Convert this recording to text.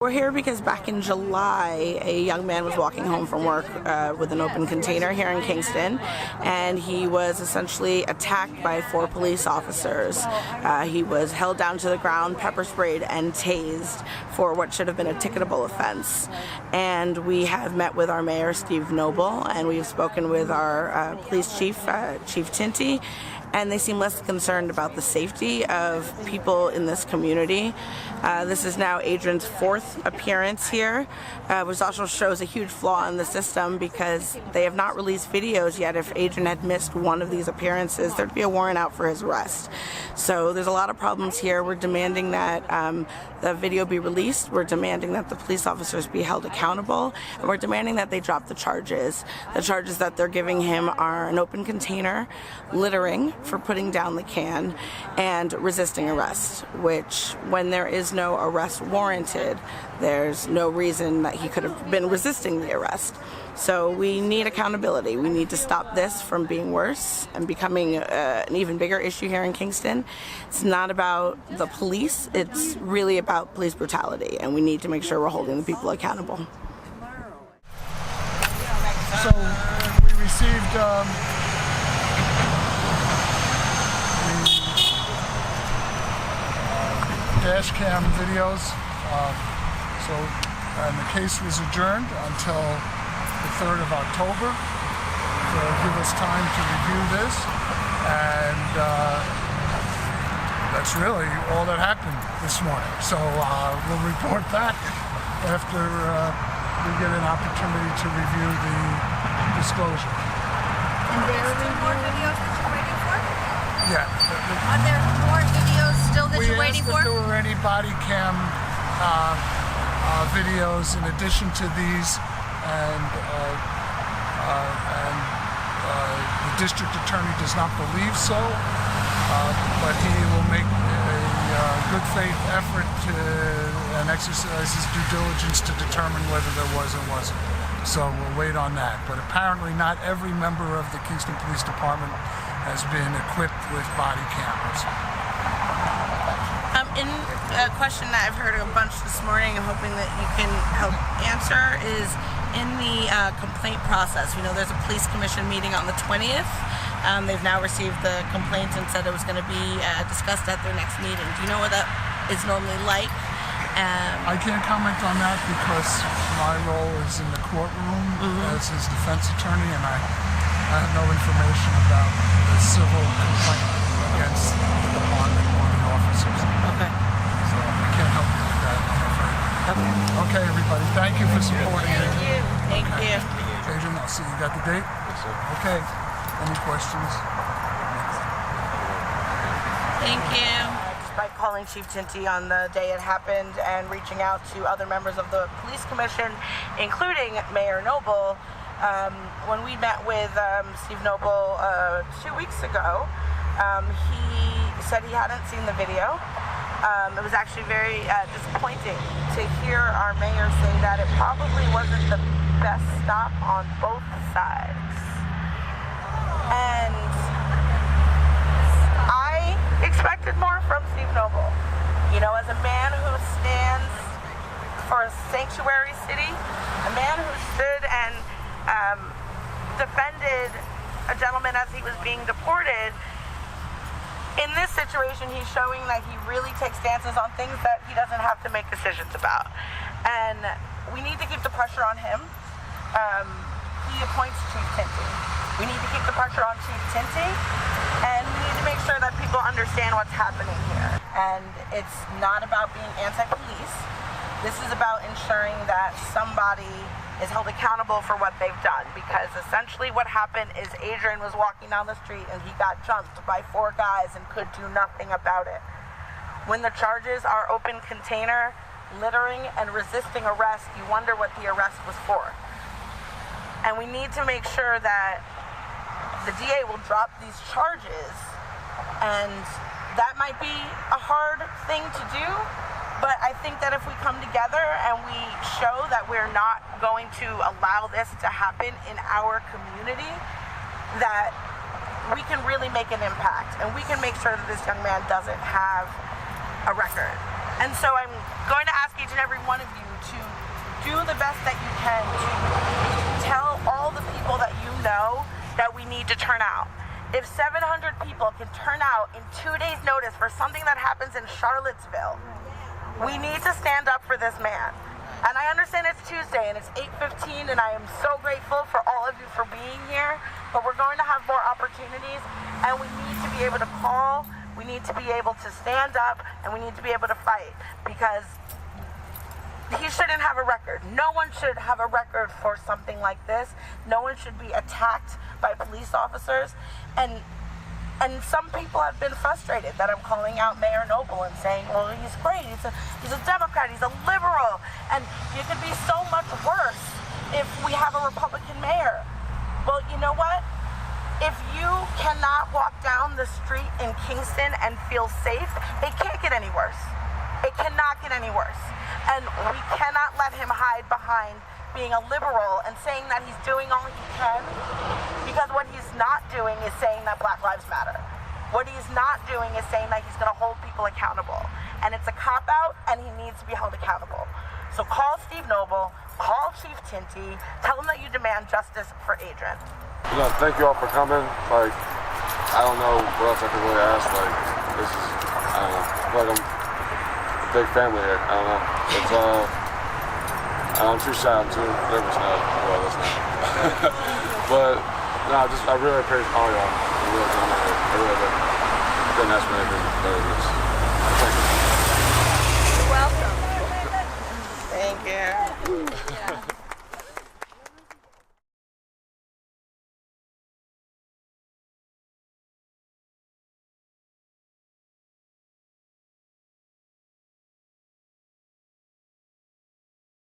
We're here because back in July, a young man was walking home from work with an open container here in Kingston, and he was essentially attacked by 4 police officers. He was held down to the ground, pepper sprayed, and tased for what should have been a ticketable offense. And we have met with our mayor, Steve Noble, and we've spoken with our police chief, Chief Tinty, and they seem less concerned about the safety of people in this community. This is now Adrin's 4th appearance here, which also shows a huge flaw in the system because they have not released videos yet. If Adrin had missed one of these appearances, there'd be a warrant out for his arrest. So there's a lot of problems here. We're demanding that the video be released. We're demanding that the police officers be held accountable, and we're demanding that they drop the charges. The charges that they're giving him are an open container, littering for putting down the can, and resisting arrest, which when there is no arrest warranted, there's no reason that he could have been resisting the arrest. So we need accountability. We need to stop this from being worse and becoming an even bigger issue here in Kingston. It's not about the police, it's really about police brutality, and we need to make sure we're holding the people accountable. So we received dash cam videos, and the case was adjourned until the 3rd of October. So give us time to review this, and that's really all that happened this morning. So we'll report back after we get an opportunity to review the disclosure. And there are more videos that you're waiting for? Yeah. Are there more videos still that you're waiting for? We asked if there were any body cam videos in addition to these, and the district attorney does not believe so, but he will make a good faith effort and exercise his due diligence to determine whether there was or wasn't. So we'll wait on that. But apparently not every member of the Kingston Police Department has been equipped with body cameras. In a question that I've heard a bunch this morning, I'm hoping that you can help answer, is in the complaint process. We know there's a police commission meeting on the 20th. They've now received the complaints and said it was going to be discussed at their next meeting. Do you know what that is normally like? I can't comment on that because my role is in the courtroom as his defense attorney, and I have no information about the civil complaint against the department or the officers. Okay. So I can't help you with that, I'm afraid. Okay, everybody. Thank you for supporting it. Thank you. Adrin, I'll see you got the date? Yes, sir. Okay. Any questions? Thank you. Despite calling Chief Tinty on the day it happened and reaching out to other members of the police commission, including Mayor Noble, when we met with Steve Noble 2 weeks ago, he said he hadn't seen the video. It was actually very disappointing to hear our mayor say that it probably wasn't the best stop on both sides. And I expected more from Steve Noble. You know, as a man who stands for a sanctuary city, a man who stood and defended a gentleman as he was being deported, in this situation, he's showing that he really takes stances on things that he doesn't have to make decisions about. And we need to keep the pressure on him. He appoints Chief Tinty. We need to keep the pressure on Chief Tinty, and we need to make sure that people understand what's happening here. And it's not about being anti-police. This is about ensuring that somebody is held accountable for what they've done, because essentially what happened is Adrin was walking down the street and he got jumped by 4 guys and could do nothing about it. When the charges are open container, littering, and resisting arrest, you wonder what the arrest was for. And we need to make sure that the DA will drop these charges, and that might be a hard thing to do, but I think that if we come together and we show that we're not going to allow this to happen in our community, that we can really make an impact, and we can make sure that this young man doesn't have a record. And so I'm going to ask each and every one of you to do the best that you can to tell all the people that you know that we need to turn out. If 700 people can turn out in 2 days' notice for something that happens in Charlottesville, we need to stand up for this man. And I understand it's Tuesday and it's 8:15, and I am so grateful for all of you for being here, but we're going to have more opportunities, and we need to be able to call, we need to be able to stand up, and we need to be able to fight, because he shouldn't have a record. No one should have a record for something like this. No one should be attacked by police officers. And some people have been frustrated that I'm calling out Mayor Noble and saying, well, he's great, he's a Democrat, he's a liberal, and you could be so much worse if we have a Republican mayor. Well, you know what? If you cannot walk down the street in Kingston and feel safe, it can't get any worse. It cannot get any worse. And we cannot let him hide behind being a liberal and saying that he's doing all he can, because what he's not doing is saying that Black Lives Matter. What he's not doing is saying that he's going to hold people accountable. And it's a cop-out, and he needs to be held accountable. So call Steve Noble, call Chief Tinty, tell him that you demand justice for Adrin. Thank you all for coming. Like, I don't know what else I can really ask. Like, this is, I don't know, I feel like I'm a big family here. I don't know. It's, I'm too shy, I'm too nervous now. Well, that's not. But, no, I really appreciate all y'all. I really don't know. I really couldn't ask for anything better than this. Thank you. You're welcome. Thank you.